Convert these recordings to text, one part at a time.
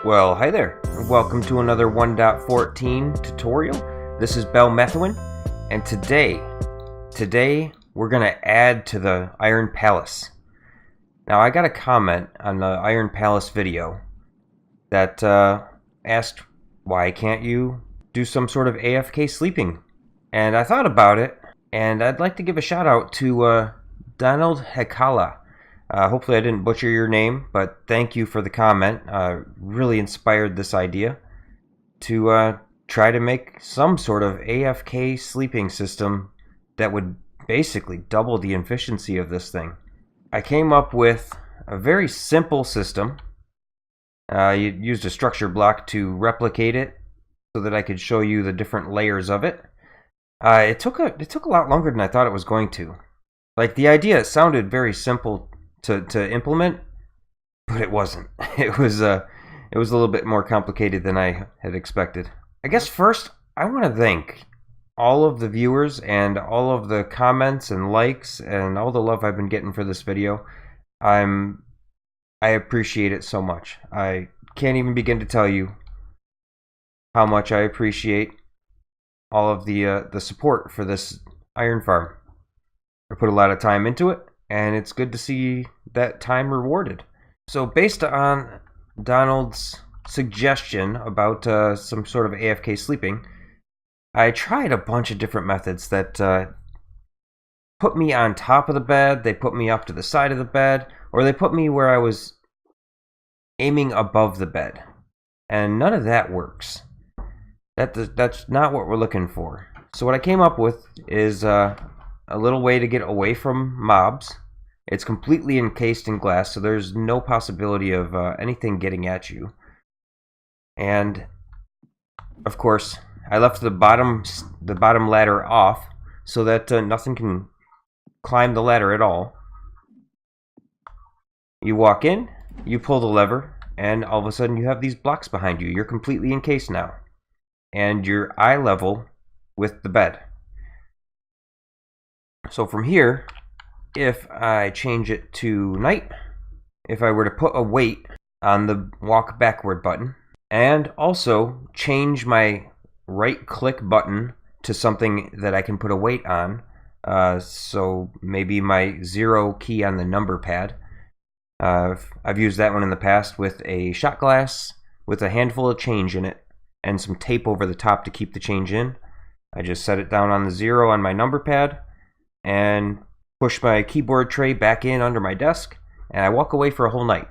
Well, hi there, and welcome to another 1.14 tutorial. This is Belmethwin, and today we're going to add to the Iron Palace. Now, I got a comment on the Iron Palace video that asked, why can't you do some sort of AFK sleeping? And I thought about it, and I'd like to give a shout out to Donald Hekala. Hopefully I didn't butcher your name, but thank you for the comment. Really inspired this idea to try to make some sort of AFK sleeping system that would basically double the efficiency of this thing. I came up with a very simple system. You used a structure block to replicate it so that I could show you the different layers of it. It took a lot longer than I thought it was going to. Like, the idea sounded very simple to implement, but it wasn't. It was a little bit more complicated than I had expected. I guess first I want to thank all of the viewers and all of the comments and likes and all the love I've been getting for this video. I appreciate it so much. I can't even begin to tell you how much I appreciate all of the support for this iron farm. I put a lot of time into it, and it's good to see that time rewarded. So based on Donald's suggestion about some sort of AFK sleeping, I tried a bunch of different methods that put me on top of the bed, they put me up to the side of the bed, or they put me where I was aiming above the bed. And none of that works. That's not what we're looking for. So what I came up with is a little way to get away from mobs. It's completely encased in glass, so there's no possibility of anything getting at you. And of course, I left the bottom ladder off so that nothing can climb the ladder at all. You walk in, you pull the lever, and all of a sudden you have these blocks behind you. You're completely encased now, and you're eye level with the bed. So from here, if I change it to night, if I were to put a weight on the walk backward button, and also change my right click button to something that I can put a weight on, so maybe my 0 key on the number pad. I've used that one in the past with a shot glass with a handful of change in it and some tape over the top to keep the change in. I just set it down on the 0 on my number pad and push my keyboard tray back in under my desk, and I walk away for a whole night.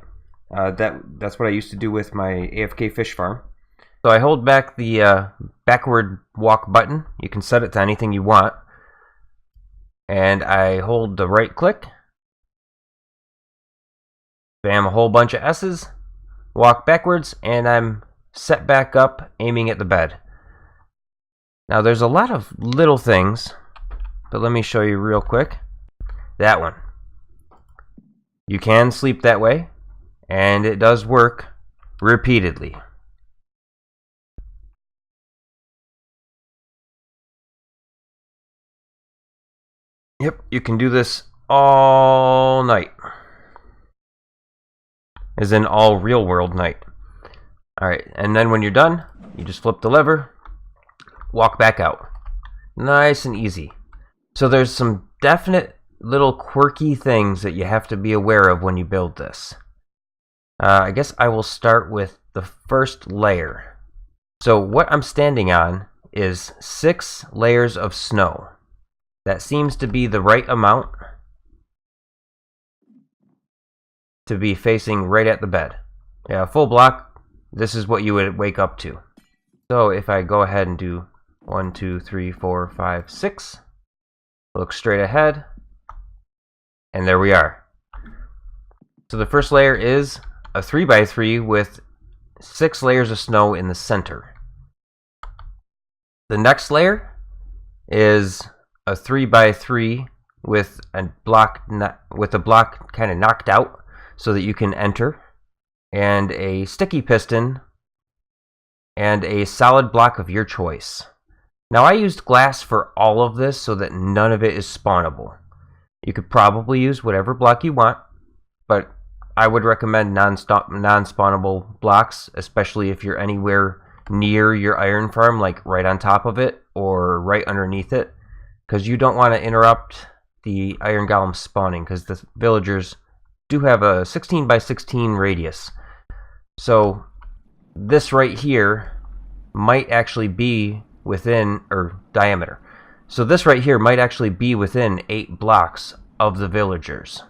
That's what I used to do with my AFK fish farm. So I hold back the backward walk button. You can set it to anything you want. And I hold the right click. Bam, a whole bunch of S's. Walk backwards, and I'm set back up, aiming at the bed. Now there's a lot of little things, but let me show you real quick. That one. You can sleep that way, and it does work repeatedly. Yep, you can do this all night. As in all real world night. Alright, and then when you're done, you just flip the lever, walk back out. Nice and easy. So there's some definite little quirky things that you have to be aware of when you build this. I guess I will start with the first layer. So what I'm standing on is 6 layers of snow. That seems to be the right amount to be facing right at the bed. Yeah, full block, this is what you would wake up to. So if I go ahead and do 1, 2, 3, 4, 5, 6, look straight ahead, and there we are. So the first layer is a 3x3 with 6 layers of snow in the center. The next layer is a 3x3 with a block kind of knocked out so that you can enter, and a sticky piston, and a solid block of your choice. Now I used glass for all of this so that none of it is spawnable. You could probably use whatever block you want, but I would recommend non-spawnable blocks, especially if you're anywhere near your iron farm, like right on top of it or right underneath it, because you don't want to interrupt the iron golem spawning, because the villagers do have a 16 by 16 radius. So this right here might actually be within, or diameter. So this right here might actually be within 8 blocks of the villagers.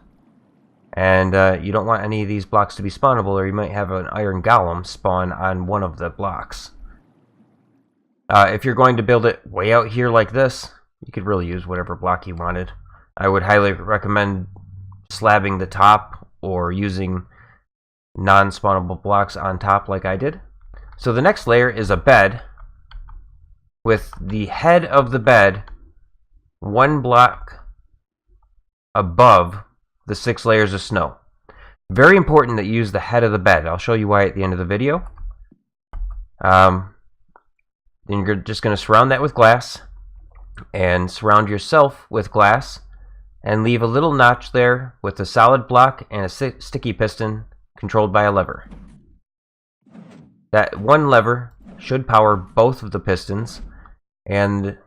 And you don't want any of these blocks to be spawnable, or you might have an iron golem spawn on one of the blocks. If you're going to build it way out here like this, you could really use whatever block you wanted. I would highly recommend slabbing the top or using non-spawnable blocks on top like I did. So the next layer is a bed with the head of the bed 1 block above the 6 layers of snow. Very important that you use the head of the bed. I'll show you why at the end of the video. Then you're just going to surround that with glass and surround yourself with glass and leave a little notch there with a solid block and a sticky piston controlled by a lever. That one lever should power both of the pistons and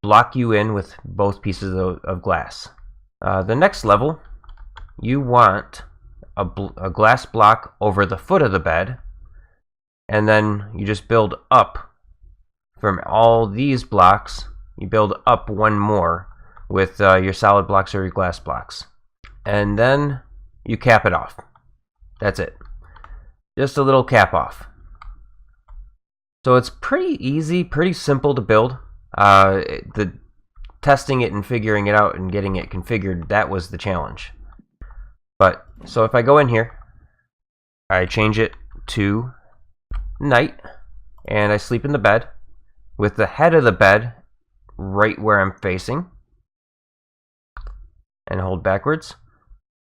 block you in with both pieces of glass. The next level, you want a glass block over the foot of the bed, and then you just build up from all these blocks. You build up one more with your solid blocks or your glass blocks, and then you cap it off. That's it. Just a little cap off. So it's pretty easy, pretty simple to build. The testing it and figuring it out and getting it configured, that was the challenge. But so if I go in here, I change it to night, and I sleep in the bed with the head of the bed right where I'm facing, and hold backwards.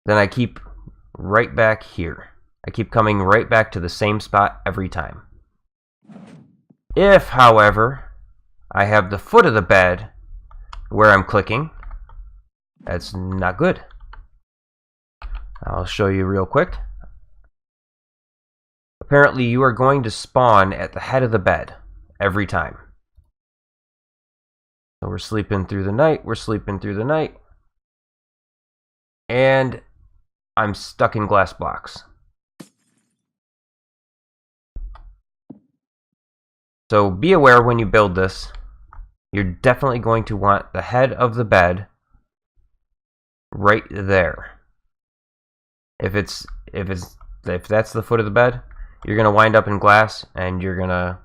Then I keep right back here. I keep coming right back to the same spot every time. If, however, I have the foot of the bed where I'm clicking, that's not good. I'll show you real quick. Apparently you are going to spawn at the head of the bed every time. So we're sleeping through the night, we're sleeping through the night, and I'm stuck in glass blocks. So be aware when you build this, you're definitely going to want the head of the bed right there. If that's the foot of the bed, you're gonna wind up in glass, and you're gonna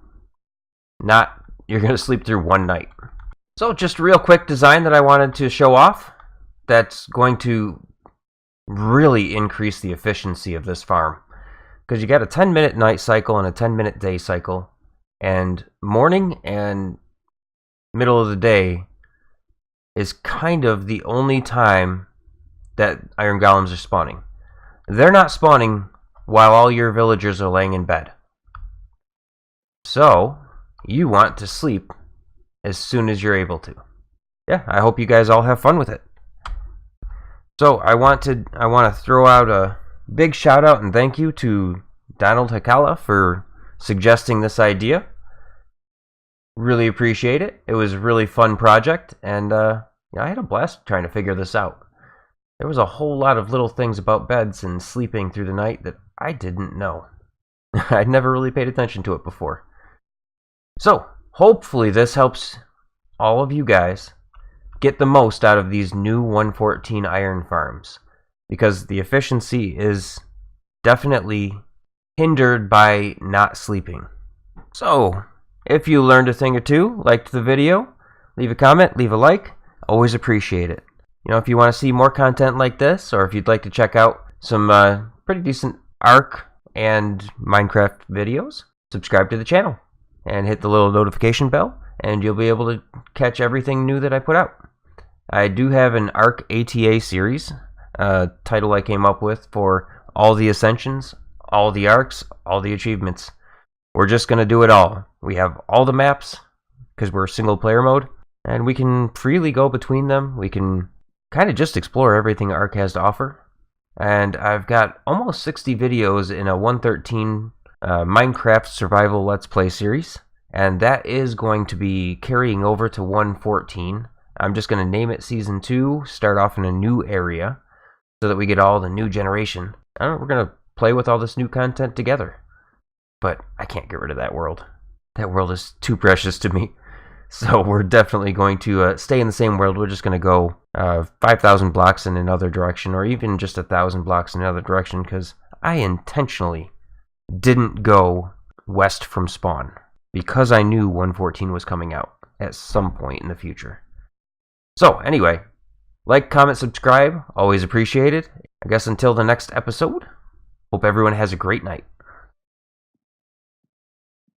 sleep through one night. So just a real quick design that I wanted to show off that's going to really increase the efficiency of this farm, because you got a 10-minute night cycle and a 10-minute day cycle, and morning and middle of the day is kind of the only time that iron golems are spawning. They're not spawning while all your villagers are laying in bed. So you want to sleep as soon as you're able to. Yeah, I hope you guys all have fun with it. So I want to throw out a big shout out and thank you to Donald Hakala for suggesting this idea. Really appreciate it. It was a really fun project, and I had a blast trying to figure this out. There was a whole lot of little things about beds and sleeping through the night that I didn't know. I'd never really paid attention to it before. So, hopefully this helps all of you guys get the most out of these new 114 iron farms, because the efficiency is definitely hindered by not sleeping. So, if you learned a thing or two, liked the video, leave a comment, leave a like. Always appreciate it. You know, if you want to see more content like this, or if you'd like to check out some pretty decent Ark and Minecraft videos, subscribe to the channel and hit the little notification bell, and you'll be able to catch everything new that I put out. I do have an Ark ATA series, title I came up with for all the ascensions, all the arcs, all the achievements. We're just going to do it all. We have all the maps, because we're single player mode, and we can freely go between them. We can kind of just explore everything Ark has to offer. And I've got almost 60 videos in a 113 Minecraft survival Let's Play series, and that is going to be carrying over to 114. I'm just going to name it Season 2, start off in a new area, so that we get all the new generation. We're going to play with all this new content together. But I can't get rid of that world. That world is too precious to me. So we're definitely going to stay in the same world. We're just going to go 5,000 blocks in another direction, or even just 1,000 blocks in another direction, because I intentionally didn't go west from spawn, because I knew 114 was coming out at some point in the future. So anyway, like, comment, subscribe, always appreciated. I guess until the next episode, hope everyone has a great night.